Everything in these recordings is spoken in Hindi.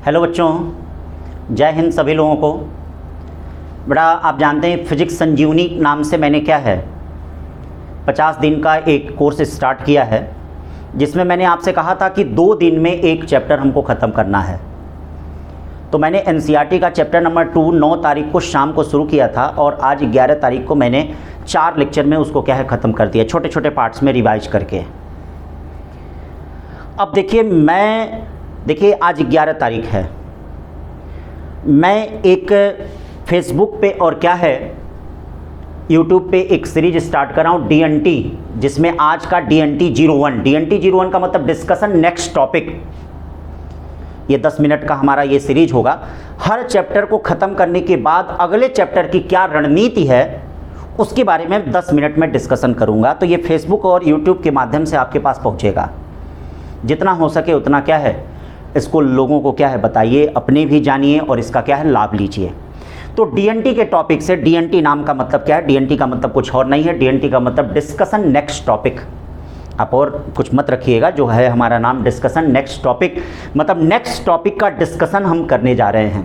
हेलो बच्चों, जय हिंद सभी लोगों को। बड़ा आप जानते हैं फिजिक्स संजीवनी नाम से मैंने क्या है 50 दिन का एक कोर्स स्टार्ट किया है, जिसमें मैंने आपसे कहा था कि 2 दिन में एक चैप्टर हमको ख़त्म करना है। तो मैंने एनसीईआरटी का चैप्टर नंबर 2 9 तारीख को शाम को शुरू किया था और आज 11 तारीख को मैंने 4 लेक्चर में उसको क्या है ख़त्म कर दिया, छोटे छोटे पार्ट्स में रिवाइज करके। अब देखिए आज 11 तारीख है। मैं एक फेसबुक पे और क्या है यूट्यूब पे एक सीरीज स्टार्ट कर रहा हूँ DNT, जिसमें आज का DNT 01 का मतलब डिस्कशन नेक्स्ट टॉपिक। ये 10 मिनट का हमारा ये सीरीज होगा। हर चैप्टर को ख़त्म करने के बाद अगले चैप्टर की क्या रणनीति है उसके बारे में 10 मिनट में डिस्कशन करूँगा। तो ये फेसबुक और यूट्यूब के माध्यम से आपके पास पहुँचेगा। जितना हो सके उतना क्या है इसको लोगों को क्या है बताइए, अपने भी जानिए और इसका क्या है लाभ लीजिए। तो DNT के टॉपिक से, DNT नाम का मतलब क्या है, DNT का मतलब कुछ और नहीं है, DNT का मतलब डिस्कशन नेक्स्ट टॉपिक। आप और कुछ मत रखिएगा, जो है हमारा नाम डिस्कशन नेक्स्ट टॉपिक, मतलब नेक्स्ट टॉपिक का डिस्कशन हम करने जा रहे हैं।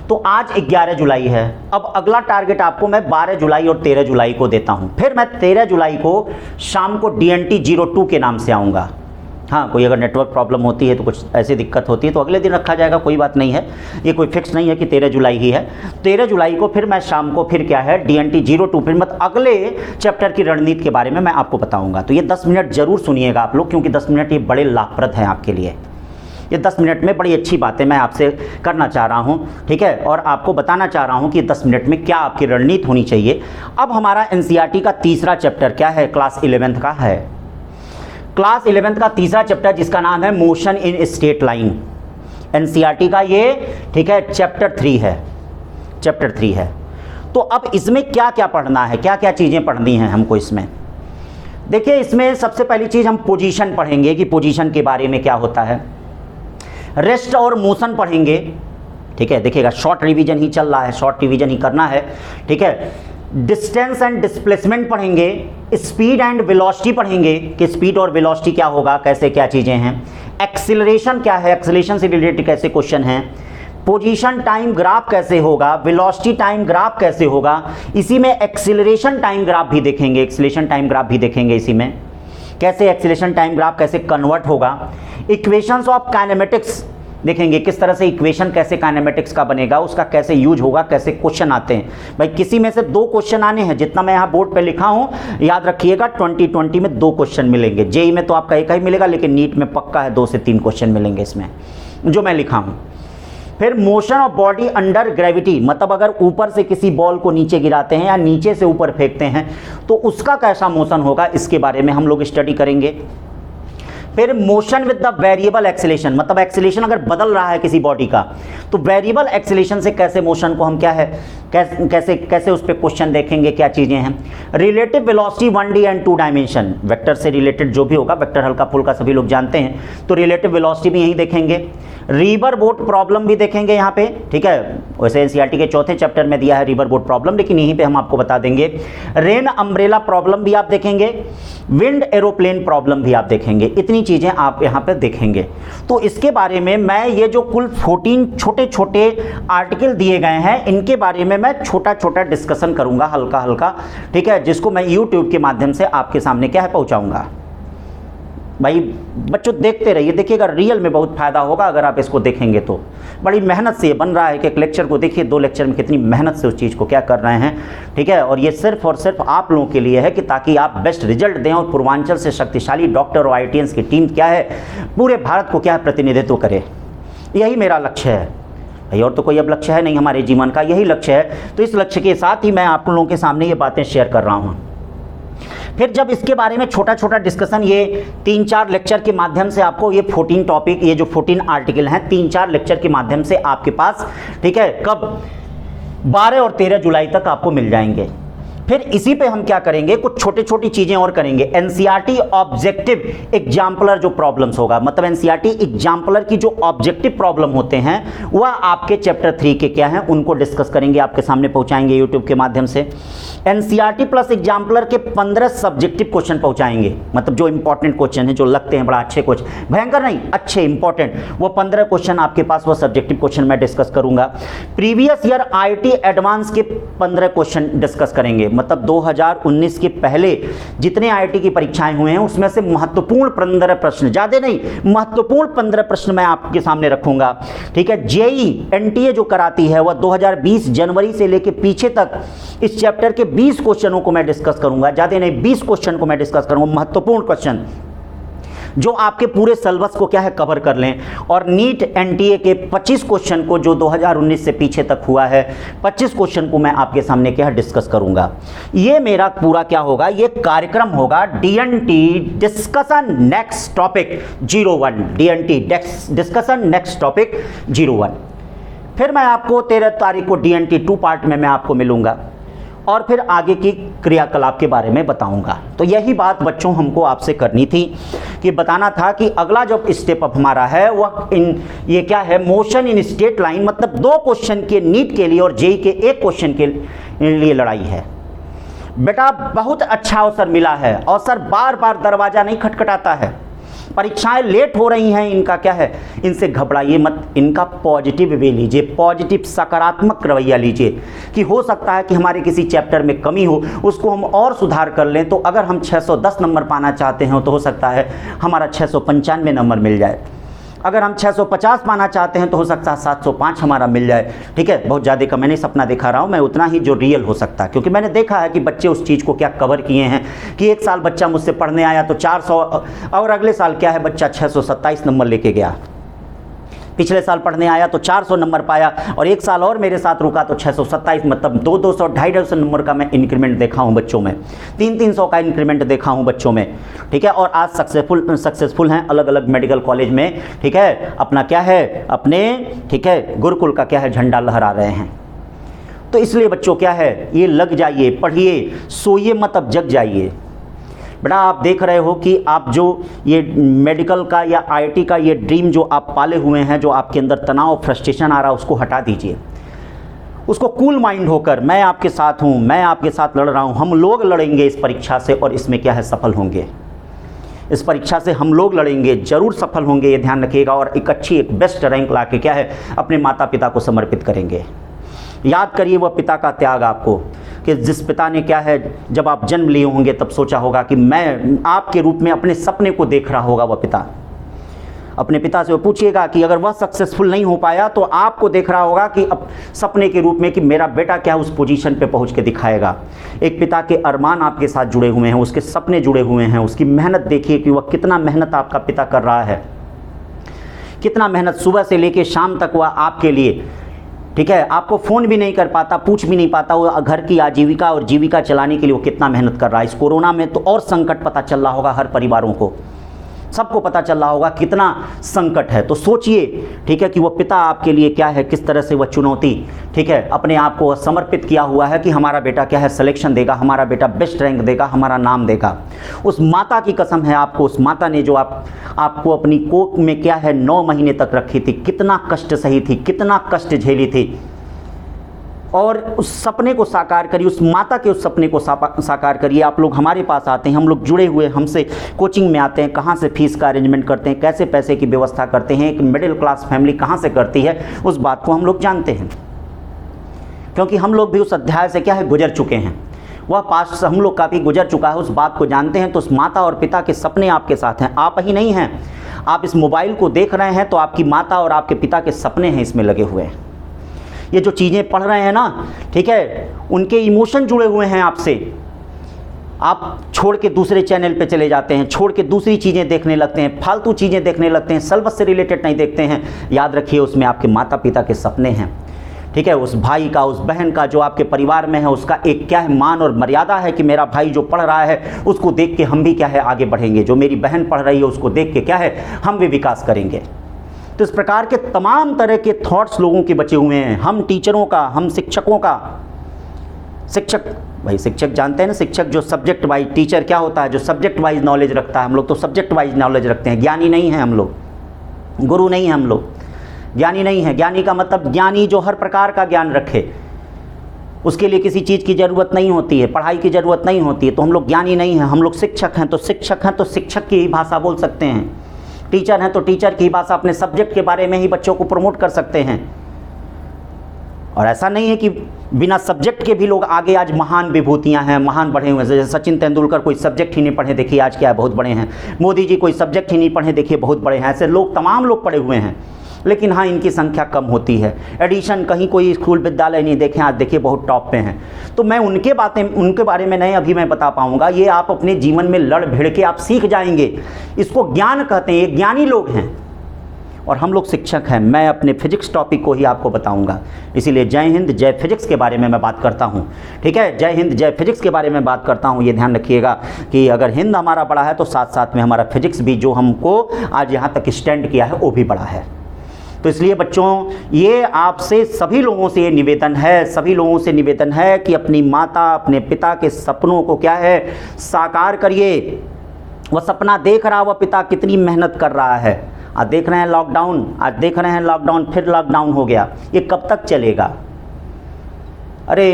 तो आज 11 जुलाई है। अब अगला टारगेट आपको मैं 12 जुलाई और 13 जुलाई को देता हूं। फिर मैं 13 जुलाई को शाम को DNT 02 के नाम से आऊँगा। हाँ, कोई अगर नेटवर्क प्रॉब्लम होती है तो कुछ ऐसी दिक्कत होती है तो अगले दिन रखा जाएगा, कोई बात नहीं है। ये कोई फिक्स नहीं है कि 13 जुलाई ही है। 13 जुलाई को फिर मैं शाम को फिर क्या है DNT 02 फिर मतलब अगले चैप्टर की रणनीति के बारे में मैं आपको बताऊंगा। तो ये 10 मिनट ज़रूर सुनिएगा आप लोग, क्योंकि 10 मिनट ये बड़े लाभप्रद हैं आपके लिए। ये 10 मिनट में बड़ी अच्छी बातें मैं आपसे करना चाह रहा हूँ, ठीक है, और आपको बताना चाह रहा हूँ कि 10 मिनट में क्या आपकी रणनीति होनी चाहिए। अब हमारा NCERT का तीसरा चैप्टर क्या है, क्लास 11th का है। क्लास 11th का तीसरा चैप्टर जिसका नाम है motion in straight line, NCERT का ये, ठीक है, चैप्टर 3 है। तो अब इसमें क्या क्या पढ़ना है, क्या क्या चीज़ें पढ़नी हैं हमको इसमें। देखिए इसमें सबसे पहली चीज़ हम पोजीशन पढ़ेंगे कि पोजीशन के बारे में क्या होता है। रेस्ट और मोशन पढ़ेंगे, ठीक है, देखिएगा शॉर्ट रिवीजन ही चल रहा है, शॉर्ट रिवीजन ही करना है, ठीक है। डिस्टेंस एंड डिस्प्लेसमेंट पढ़ेंगे, स्पीड एंड वेलोसिटी पढ़ेंगे कि स्पीड और वेलोसिटी क्या होगा, कैसे क्या चीज़ें हैं। एक्सीलरेशन क्या है, एक्सीलरेशन से रिलेटेड कैसे क्वेश्चन हैं। पोजीशन टाइम ग्राफ कैसे होगा, वेलोसिटी टाइम ग्राफ कैसे होगा, इसी में एक्सीलरेशन टाइम ग्राफ भी देखेंगे, एक्सीलरेशन टाइम ग्राफ भी देखेंगे इसी में, कैसे एक्सीलरेशन टाइम ग्राफ कैसे कन्वर्ट होगा। इक्वेशंस ऑफ काइनेमेटिक्स देखेंगे, किस तरह से इक्वेशन कैसे काइनेमेटिक्स का बनेगा, उसका कैसे यूज होगा, कैसे क्वेश्चन आते हैं। भाई किसी में से 2 क्वेश्चन आने हैं, जितना मैं यहाँ बोर्ड पे लिखा हूँ याद रखिएगा। 2020 में 2 क्वेश्चन मिलेंगे, जेई में तो आपका एक ही मिलेगा, लेकिन नीट में पक्का है 2 से 3 क्वेश्चन मिलेंगे इसमें जो मैं लिखा हूँ। फिर motion of body under gravity, मतलब अगर ऊपर से किसी बॉल को नीचे गिराते हैं या नीचे से ऊपर फेंकते हैं तो उसका कैसा मोशन होगा, इसके बारे में हम लोग स्टडी करेंगे। फिर motion with the variable acceleration, मतलब एक्सीलरेशन अगर बदल रहा है किसी बॉडी का तो वेरिएबल एक्सीलरेशन से कैसे मोशन को हम क्या है कैसे उस पर क्वेश्चन देखेंगे, क्या चीज़ें हैं। Relative velocity 1D and 2 dimension, vector से रिलेटेड जो भी होगा, वेक्टर हल्का फुल्का सभी लोग जानते हैं, तो रिलेटिव वेलोसिटी भी यहीं देखेंगे। रिवर बोट प्रॉब्लम भी देखेंगे यहाँ पे, ठीक है। वैसे NCERT के चौथे चैप्टर में दिया है रिवर बोट प्रॉब्लम, लेकिन यहीं पे हम आपको बता देंगे। रेन अम्ब्रेला प्रॉब्लम भी आप देखेंगे, विंड एरोप्लेन प्रॉब्लम भी आप देखेंगे। इतनी चीज़ें आप यहाँ पे देखेंगे। तो इसके बारे में मैं ये जो कुल 14 छोटे छोटे आर्टिकल दिए गए हैं, इनके बारे में मैं छोटा छोटा डिस्कशन करूँगा, हल्का हल्का, ठीक है, जिसको मैं YouTube के माध्यम से आपके सामने क्या है पहुँचाऊँगा। भाई बच्चों देखते रहिए, देखिएगा रियल में बहुत फ़ायदा होगा अगर आप इसको देखेंगे तो। बड़ी मेहनत से ये बन रहा है कि एक लेक्चर को देखिए, 2 लेक्चर में कितनी मेहनत से उस चीज़ को क्या कर रहे हैं, ठीक है। और ये सिर्फ और सिर्फ आप लोगों के लिए है कि ताकि आप बेस्ट रिजल्ट दें और पूर्वांचल से शक्तिशाली डॉक्टर और IITians की टीम क्या है पूरे भारत को क्या है प्रतिनिधित्व करे। यही मेरा लक्ष्य है भाई, और तो कोई अब लक्ष्य है नहीं हमारे जीवन का, यही लक्ष्य है। तो इस लक्ष्य के साथ ही मैं आप लोगों के सामने ये बातें शेयर कर रहा हूँ। फिर जब इसके बारे में छोटा छोटा डिस्कशन ये 3-4 लेक्चर के माध्यम से आपको ये 14 टॉपिक, ये जो 14 आर्टिकल हैं 3-4 लेक्चर के माध्यम से आपके पास, ठीक है, कब 12 और 13 जुलाई तक आपको मिल जाएंगे। फिर इसी पे हम क्या करेंगे, कुछ छोटी छोटी चीजें और करेंगे। एनसीईआरटी ऑब्जेक्टिव एग्जाम्पलर जो प्रॉब्लम्स होगा, मतलब एनसीईआरटी एग्जाम्पलर की जो ऑब्जेक्टिव प्रॉब्लम होते हैं वह आपके चैप्टर 3 के क्या हैं उनको डिस्कस करेंगे, आपके सामने पहुंचाएंगे यूट्यूब के माध्यम से। एनसीईआरटी प्लस एग्जाम्पलर के 15 सब्जेक्टिव क्वेश्चन पहुंचाएंगे, मतलब जो इंपॉर्टेंट क्वेश्चन है, जो लगते हैं बड़ा अच्छे क्वेश्चन, भयंकर नहीं, अच्छे इंपॉर्टेंट, वो 15 क्वेश्चन आपके पास, वो सब्जेक्टिव क्वेश्चन मैं डिस्कस करूंगा। प्रीवियस ईयर आईटी एडवांस के 15 क्वेश्चन डिस्कस करेंगे, मतलब 2019 के पहले जितने आईटी की परीक्षाएं हुए हैं उसमें से महत्वपूर्ण 15 प्रश्न, ज्यादा नहीं, महत्वपूर्ण 15 प्रश्न मैं आपके सामने रखूंगा। ठीक है, जेई एनटीए जो कराती है वह 2020 जनवरी से लेकर पीछे तक इस चैप्टर के 20 क्वेश्चनों को मैं डिस्कस करूंगा, ज्यादा नहीं 20 क्वेश्चन को मैं डिस्कस करूंगा, महत्वपूर्ण क्वेश्चन जो आपके पूरे सिलेबस को क्या है कवर कर लें। और नीट एनटीए के 25 क्वेश्चन को जो 2019 से पीछे तक हुआ है, 25 क्वेश्चन को मैं आपके सामने क्या है डिस्कस करूंगा। ये मेरा पूरा क्या होगा, ये कार्यक्रम होगा DNT discussion next topic 01, DNT discussion next topic 01। फिर मैं आपको 13 तारीख को डीएनटी 2 पार्ट में मैं आपको मिलूंगा और फिर आगे की क्रियाकलाप के बारे में बताऊंगा। तो यही बात बच्चों हमको आपसे करनी थी कि बताना था कि अगला जो स्टेप अप हमारा है वह ये क्या है, मोशन इन स्ट्रेट लाइन, मतलब 2 क्वेश्चन के नीट के लिए और जेई के 1 क्वेश्चन के लिए लड़ाई है। बेटा बहुत अच्छा अवसर मिला है, अवसर बार बार दरवाजा नहीं खटखटाता है। परीक्षाएं लेट हो रही हैं, इनका क्या है, इनसे घबराइए मत, इनका पॉजिटिव वे लीजिए, पॉजिटिव सकारात्मक रवैया लीजिए कि हो सकता है कि हमारे किसी चैप्टर में कमी हो, उसको हम और सुधार कर लें। तो अगर हम 610 नंबर पाना चाहते हैं तो हो सकता है हमारा 695 नंबर मिल जाए। अगर हम 650 पाना चाहते हैं तो हो सकता है 705 हमारा मिल जाए। ठीक है, बहुत ज़्यादा का मैं नहीं सपना दिखा रहा हूँ, मैं उतना ही जो रियल हो सकता है, क्योंकि मैंने देखा है कि बच्चे उस चीज़ को क्या कवर किए हैं कि एक साल बच्चा मुझसे पढ़ने आया तो 400 और अगले साल क्या है बच्चा 627 नंबर लेके गया। पिछले साल पढ़ने आया तो 400 नंबर पाया और एक साल और मेरे साथ रुका तो 627, मतलब 200 250 नंबर का मैं इंक्रीमेंट देखा हूं बच्चों में, 300 का इंक्रीमेंट देखा हूं बच्चों में। ठीक है, और आज सक्सेसफुल हैं अलग अलग मेडिकल कॉलेज में। ठीक है, अपना क्या है, अपने ठीक है गुरुकुल का क्या है झंडा लहरा रहे हैं। तो इसलिए बच्चों क्या है, ये लग जाइए, पढ़िए, सोइए मत, अब जग जाइए। बेटा आप देख रहे हो कि आप जो ये मेडिकल का या आईटी का ये ड्रीम जो आप पाले हुए हैं, जो आपके अंदर तनाव फ्रस्ट्रेशन आ रहा है, उसको हटा दीजिए। उसको कूल माइंड होकर मैं आपके साथ हूँ, मैं आपके साथ लड़ रहा हूँ, हम लोग लड़ेंगे इस परीक्षा से और इसमें क्या है सफल होंगे। इस परीक्षा से हम लोग लड़ेंगे, जरूर सफल होंगे, ये ध्यान रखिएगा। और एक अच्छी एक बेस्ट रैंक ला के क्या है अपने माता पिता को समर्पित करेंगे। याद करिए वह पिता का त्याग आपको, कि जिस पिता ने क्या है जब आप जन्म लिए होंगे तब सोचा होगा कि मैं आपके रूप में अपने सपने को देख रहा होगा। वह पिता अपने पिता से वो पूछिएगा कि अगर वह सक्सेसफुल नहीं हो पाया तो आपको देख रहा होगा कि अब सपने के रूप में कि मेरा बेटा क्या उस पोजीशन पे पहुंच के दिखाएगा। एक पिता के अरमान आपके साथ जुड़े हुए हैं, उसके सपने जुड़े हुए हैं, उसकी मेहनत देखिए कि वह कितना मेहनत आपका पिता कर रहा है, कितना मेहनत सुबह से लेकर शाम तक वह आपके लिए। ठीक है, आपको फ़ोन भी नहीं कर पाता, पूछ भी नहीं पाता, वो घर की आजीविका और जीविका चलाने के लिए वो कितना मेहनत कर रहा है। इस कोरोना में तो और संकट पता चल रहा होगा, हर परिवारों को, सबको पता चल रहा होगा कितना संकट है। तो सोचिए ठीक है कि वो पिता आपके लिए क्या है, किस तरह से वह चुनौती ठीक है अपने आप को समर्पित किया हुआ है कि हमारा बेटा क्या है सिलेक्शन देगा, हमारा बेटा बेस्ट रैंक देगा, हमारा नाम देगा। उस माता की कसम है आपको, उस माता ने जो आपको अपनी कोख में क्या है 9 महीने तक रखी थी, कितना कष्ट सही थी, कितना कष्ट झेली थी। और उस सपने को साकार करिए, उस माता के उस सपने को साकार करिए। आप लोग हमारे पास आते हैं, हम लोग जुड़े हुए हमसे कोचिंग में आते हैं, कहाँ से फीस का अरेंजमेंट करते हैं, कैसे पैसे की व्यवस्था करते हैं, एक मिडिल क्लास फैमिली कहाँ से करती है, उस बात को हम लोग जानते हैं, क्योंकि हम लोग भी उस अध्याय से क्या है गुजर चुके हैं। वह पास हम लोग का भी गुजर चुका है, उस बात को जानते हैं। तो उस माता और पिता के सपने आपके साथ हैं, आप ही नहीं हैं। आप इस मोबाइल को देख रहे हैं तो आपकी माता और आपके पिता के सपने हैं इसमें लगे हुए हैं। ये जो चीज़ें पढ़ रहे हैं ना ठीक है, उनके इमोशन जुड़े हुए हैं आपसे। आप छोड़ के दूसरे चैनल पे चले जाते हैं, छोड़ के दूसरी चीज़ें देखने लगते हैं, फालतू चीज़ें देखने लगते हैं, सिलेबस से रिलेटेड नहीं देखते हैं। याद रखिए उसमें आपके माता पिता के सपने हैं। ठीक है, उस भाई का, उस बहन का जो आपके परिवार में है, उसका एक क्या है मान और मर्यादा है कि मेरा भाई जो पढ़ रहा है उसको देख के हम भी क्या है आगे बढ़ेंगे, जो मेरी बहन पढ़ रही है उसको देख के क्या है हम भी विकास करेंगे। तो इस प्रकार के तमाम तरह के थॉट्स लोगों के बचे हुए हैं। हम टीचरों का, हम शिक्षकों का, शिक्षक भाई शिक्षक जानते हैं ना, शिक्षक जो सब्जेक्ट वाइज, टीचर क्या होता है, जो सब्जेक्ट वाइज नॉलेज रखता है। हम लोग तो सब्जेक्ट वाइज नॉलेज रखते हैं, ज्ञानी नहीं है हम लोग, गुरु नहीं है हम लोग, ज्ञानी नहीं है। ज्ञानी का मतलब ज्ञानी जो हर प्रकार का ज्ञान रखे, उसके लिए किसी चीज़ की ज़रूरत नहीं होती है, पढ़ाई की ज़रूरत नहीं होती है। तो हम लोग ज्ञानी नहीं हैं, हम लोग शिक्षक हैं। तो शिक्षक हैं तो शिक्षक की ही भाषा बोल सकते हैं, टीचर हैं तो टीचर की भाषा, अपने सब्जेक्ट के बारे में ही बच्चों को प्रमोट कर सकते हैं। और ऐसा नहीं है कि बिना सब्जेक्ट के भी लोग आगे आज महान विभूतियां हैं, महान बढ़े हुए हैं। जैसे सचिन तेंदुलकर कोई सब्जेक्ट ही नहीं पढ़े, देखिए आज क्या है, बहुत बड़े हैं। मोदी जी कोई सब्जेक्ट ही नहीं पढ़े, देखिए बहुत बड़े हैं। ऐसे लोग, तमाम लोग पढ़े हुए हैं, लेकिन हाँ इनकी संख्या कम होती है। एडिशन कहीं कोई स्कूल विद्यालय नहीं देखे, आज देखिए बहुत टॉप पे हैं। तो मैं उनके बारे में नहीं अभी मैं बता पाऊँगा, ये आप अपने जीवन में लड़ भिड़ के आप सीख जाएंगे। इसको ज्ञान कहते हैं, ये ज्ञानी लोग हैं और हम लोग शिक्षक हैं। मैं अपने फिजिक्स टॉपिक को ही आपको बताऊंगा, इसीलिए जय हिंद जय फिजिक्स के बारे में मैं बात करता हूं। ठीक है, जय हिंद जय फिजिक्स के बारे में बात करता हूं। ये ध्यान रखिएगा कि अगर हिंद हमारा बड़ा है तो साथ साथ में हमारा फिजिक्स भी, जो हमको आज यहाँ तक स्टैंड किया है, वो भी बड़ा है। तो इसलिए बच्चों, ये आपसे सभी लोगों से ये निवेदन है, सभी लोगों से निवेदन है कि अपनी माता, अपने पिता के सपनों को क्या है, साकार करिए। वह सपना देख रहा, वह पिता कितनी मेहनत कर रहा है। आज देख रहे हैं लॉकडाउन, आज देख रहे हैं लॉकडाउन, फिर लॉकडाउन हो गया, ये कब तक चलेगा? अरे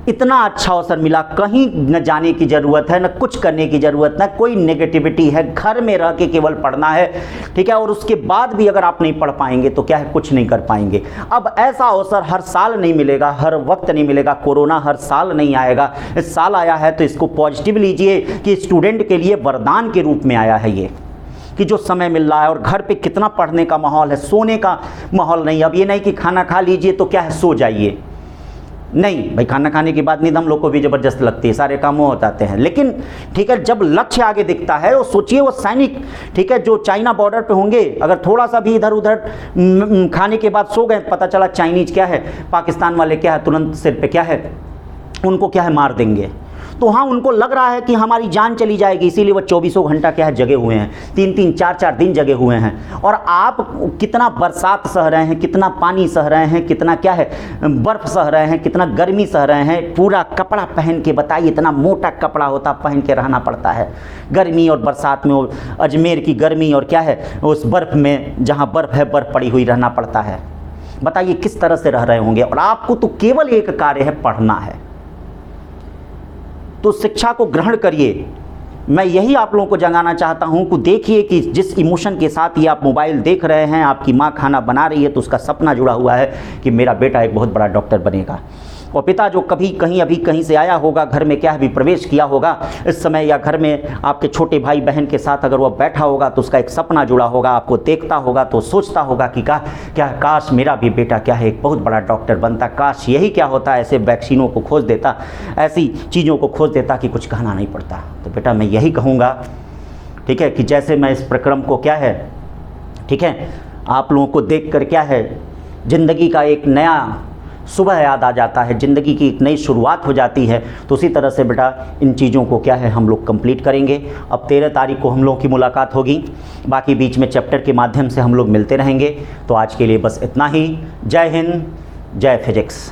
इतना अच्छा अवसर मिला, कहीं न जाने की ज़रूरत है, न कुछ करने की ज़रूरत, न कोई नेगेटिविटी है, घर में रह के केवल पढ़ना है। ठीक है, और उसके बाद भी अगर आप नहीं पढ़ पाएंगे तो क्या है, कुछ नहीं कर पाएंगे। अब ऐसा अवसर हर साल नहीं मिलेगा, हर वक्त नहीं मिलेगा। कोरोना हर साल नहीं आएगा, इस साल आया है तो इसको पॉजिटिव लीजिए कि स्टूडेंट के लिए वरदान के रूप में आया है ये, कि जो समय मिल रहा है। और घर पे कितना पढ़ने का माहौल है, सोने का माहौल नहीं। अब ये नहीं कि खाना खा लीजिए तो क्या है, सो जाइए, नहीं भाई, खाना खाने के बाद नींद हम लोग को भी ज़बरदस्त लगती है, सारे काम हो जाते हैं। लेकिन ठीक है, जब लक्ष्य आगे दिखता है, वो सोचिए वो सैनिक, ठीक है, जो चाइना बॉर्डर पे होंगे, अगर थोड़ा सा भी इधर उधर खाने के बाद सो गए, पता चला चाइनीज क्या है, पाकिस्तान वाले क्या है, तुरंत सिर पे क्या है, उनको क्या है, मार देंगे। तो हाँ, उनको लग रहा है कि हमारी जान चली जाएगी, इसीलिए वो 24 घंटा क्या है, जगे हुए हैं, 3-3, 4-4 दिन जगे हुए हैं। और आप कितना बरसात सह रहे हैं, कितना पानी सह रहे हैं, कितना क्या है, बर्फ़ सह रहे हैं, कितना गर्मी सह रहे हैं, पूरा कपड़ा पहन के, बताइए, इतना मोटा कपड़ा होता, पहन के रहना पड़ता है गर्मी और बरसात में। अजमेर की गर्मी और क्या है, उस बर्फ़ में, जहाँ बर्फ़ है, बर्फ़ पड़ी हुई रहना पड़ता है। बताइए किस तरह से रह रहे होंगे। और आपको तो केवल एक कार्य है, पढ़ना है। तो शिक्षा को ग्रहण करिए। मैं यही आप लोगों को जगाना चाहता हूं कि देखिए कि जिस इमोशन के साथ ये आप मोबाइल देख रहे हैं, आपकी माँ खाना बना रही है तो उसका सपना जुड़ा हुआ है कि मेरा बेटा एक बहुत बड़ा डॉक्टर बनेगा। और पिता जो कभी कहीं से आया होगा, घर में क्या है, भी प्रवेश किया होगा इस समय, या घर में आपके छोटे भाई बहन के साथ अगर वह बैठा होगा तो उसका एक सपना जुड़ा होगा, आपको देखता होगा तो सोचता होगा कि क्या काश मेरा भी बेटा क्या है, एक बहुत बड़ा डॉक्टर बनता, काश यही क्या होता, ऐसे वैक्सीनों को खोज देता, ऐसी चीज़ों को खोज देता कि कुछ कहना नहीं पड़ता। तो बेटा मैं यही कहूँगा, ठीक है, कि जैसे मैं इस प्रक्रम को क्या है, ठीक है, आप लोगों को देख कर क्या है, ज़िंदगी का एक नया सुबह याद आ जाता है, ज़िंदगी की एक नई शुरुआत हो जाती है। तो उसी तरह से बेटा इन चीज़ों को क्या है, हम लोग कंप्लीट करेंगे। अब 13 तारीख को हम लोगों की मुलाकात होगी, बाकी बीच में चैप्टर के माध्यम से हम लोग मिलते रहेंगे। तो आज के लिए बस इतना ही। जय हिंद, जय फिजिक्स।